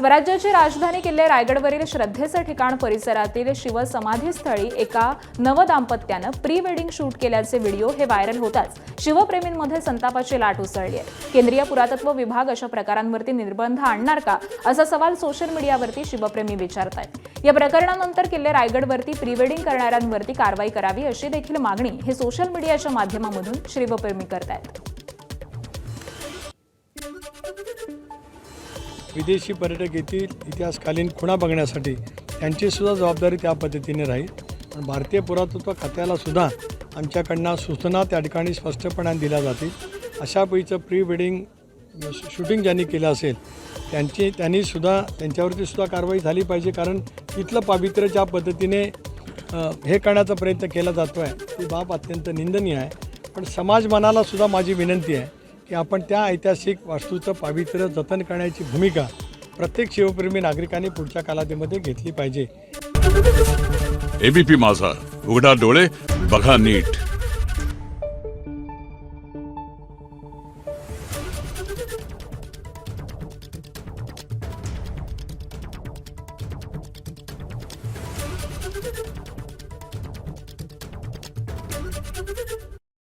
स्वराज्याची राजधानी किल्ले रायगडवरील श्रद्धेचे ठिकाण परिसरातील शिवसमाधीस्थळी एका नवदाम्पत्यानं प्री वेडिंग शूट केल्याचे व्हिडिओ हे व्हायरल होताच शिवप्रेमींमध्ये संतापाची लाट उसळली आहे। केंद्रीय पुरातत्व विभाग अशा प्रकारांवरती निर्बंध आणणार का असा सवाल सोशल मीडियावरती शिवप्रेमी विचारतायत। या प्रकरणानंतर किल्ले रायगडवरती प्री वेडिंग करणाऱ्यांवरती कारवाई करावी अशी देखील मागणी हे सोशल मीडियाच्या माध्यमातून शिवप्रेमी करतायत। विदेशी पर्यटक येथील इतिहासकालीन खुणा बघण्यासाठी त्यांची सुद्धा जबाबदारी त्या पद्धतीने राहील। पण भारतीय पुरातत्व खात्याला सुद्धा आमच्याकडनं सूचना त्या ठिकाणी स्पष्टपणाने दिल्या जातील। अशा पैकीचं प्री वेडिंग शूटिंग ज्यांनी केलं असेल त्यांनी सुद्धा त्यांच्यावरती सुद्धा कारवाई झाली पाहिजे, कारण इथलं पावित्र्य ज्या पद्धतीने हे करण्याचा प्रयत्न केला जातो आहे ती बाब अत्यंत निंदनीय आहे। पण समाज मनाला सुद्धा माझी विनंती आहे की आपण त्या ऐतिहासिक वास्तूचं पावित्र्य जतन करण्याची भूमिका प्रत्येक शिवप्रेमी नागरिकांनी पुढच्या कालावधीमध्ये घेतली पाहिजे। एबीपी माझा, उघडा डोळे बघा नीट।